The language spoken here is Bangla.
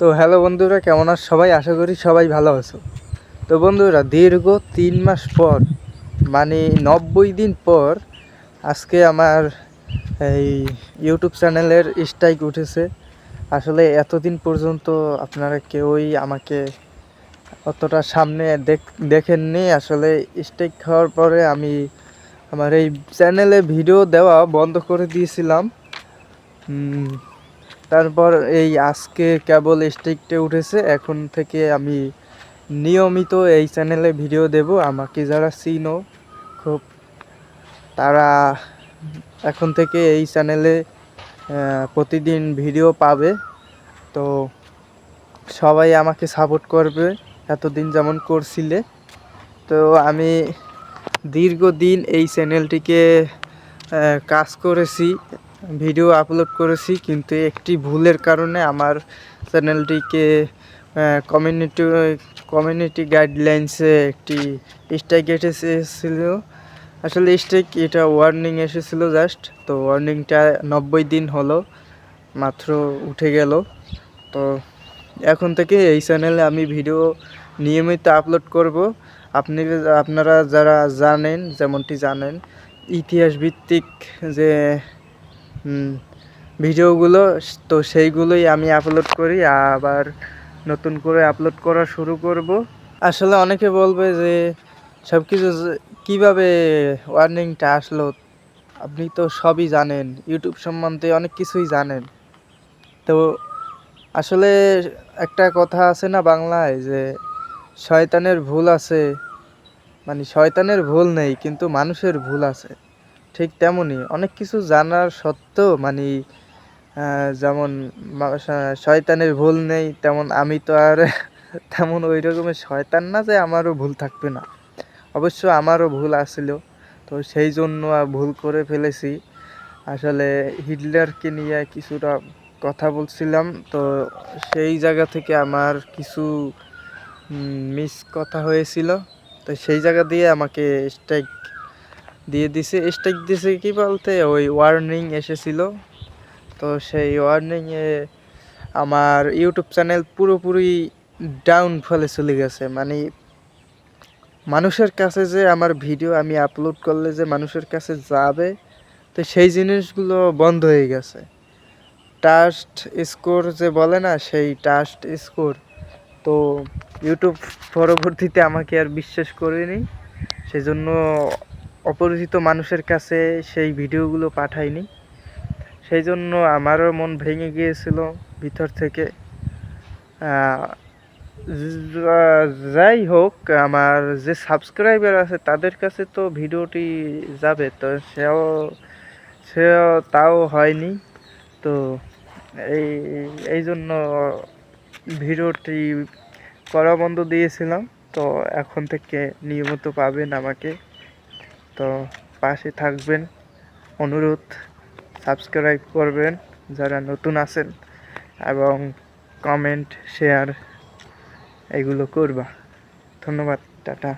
তো হ্যালো বন্ধুরা, কেমন আছো সবাই? আশা করি সবাই ভালো আছো। তো বন্ধুরা, দীর্ঘ 3 মাস পর, মানে 90 দিন পর আজকে আমার এই ইউটিউব চ্যানেলের স্ট্রাইক উঠেছে। আসলে এতদিন পর্যন্ত আপনারা কেউই আমাকে অতটা সামনে দেখেননি। আসলে স্ট্রাইক খাওয়ার পরে আমি আমার এই চ্যানেলে ভিডিও দেওয়া বন্ধ করে দিয়েছিলাম। তারপর এই আজকে কেবল স্ট্রাইকটা উঠেছে। এখন থেকে আমি নিয়মিত এই চ্যানেলে ভিডিও দেব। আমাকে যারা চিনো খুব, তারা এখন থেকে এই চ্যানেলে প্রতিদিন ভিডিও পাবে। তো সবাই আমাকে সাপোর্ট করবে এতদিন যেমন করছিলে। তো আমি দীর্ঘদিন এই চ্যানেলটিকে কাজ করেছি, ভিডিও আপলোড করেছি, কিন্তু একটি ভুলের কারণে আমার চ্যানেলটিকে কমিউনিটি গাইডলাইন্সে একটি স্ট্রাইক এসেছিল। আসলে স্ট্রাইক এটা ওয়ার্নিং এসেছিলো জাস্ট। তো ওয়ার্নিংটা 90 দিন হলো মাত্র উঠে গেল। তো এখন থেকে এই চ্যানেলে আমি ভিডিও নিয়মিত আপলোড করব। আপনারা যারা যেমনটি জানেন, ইতিহাস ভিত্তিক যে ভিডিওগুলো, তো সেইগুলোই আমি আপলোড করি, আবার নতুন করে আপলোড করা শুরু করব। আসলে অনেকে বলবে যে সব কিছু কীভাবে ওয়ার্নিংটা আসলো, আপনি তো সবই জানেন, ইউটিউব সম্বন্ধে অনেক কিছুই জানেন। তো আসলে একটা কথা আছে না বাংলায়, যে শয়তানের ভুল আছে, মানে শয়তানের ভুল নেই কিন্তু মানুষের ভুল আছে। ঠিক তেমনই অনেক কিছু জানার সত্ত্বেও, মানে যেমন শয়তানের ভুল নেই, তেমন আমি তো আর তেমন ওই রকমের শয়তান না যে আমারও ভুল থাকবে না। অবশ্য আমারও ভুল আসছিল, তো সেই জন্য ভুল করে ফেলেছি। আসলে হিটলারকে নিয়ে কিছুটা কথা বলছিলাম, তো সেই জায়গা থেকে আমার কিছু মিস কথা হয়েছিল। তো সেই জায়গা দিয়ে আমাকে স্ট্রাইক দিছে কি বলতে, ওই ওয়ার্নিং এসেছিল। তো সেই ওয়ার্নিংয়ে আমার ইউটিউব চ্যানেল পুরোপুরি ডাউনফলে চলে গেছে। মানে মানুষের কাছে যে আমার ভিডিও আমি আপলোড করলে যে মানুষের কাছে যাবে, তো সেই জিনিসগুলো বন্ধ হয়ে গেছে। ট্রাস্ট স্কোর যে বলে না, সেই ট্রাস্ট স্কোর, তো ইউটিউব পরবর্তীতে আমাকে আর বিশ্বাস করেনি। সেজন্য অপরিচিত মানুষের কাছে সেই ভিডিওগুলো পাঠায়নি। সেই জন্য আমারও মন ভেঙে গিয়েছিল ভিতর থেকে। যাই হোক, আমার যে সাবস্ক্রাইবার আছে তাদের কাছে তো ভিডিওটি যাবে, তো সেও তাও হয়নি। তো এই এই জন্য ভিডিওটি করা বন্ধ দিয়েছিলাম। তো এখন থেকে নিয়মিত পাবেন আমাকে। তো পাশে থাকবেন, অনুরোধ, সাবস্ক্রাইব করবেন যারা নতুন আছেন, এবং কমেন্ট, শেয়ার এগুলো করবা। ধন্যবাদ, টাটা।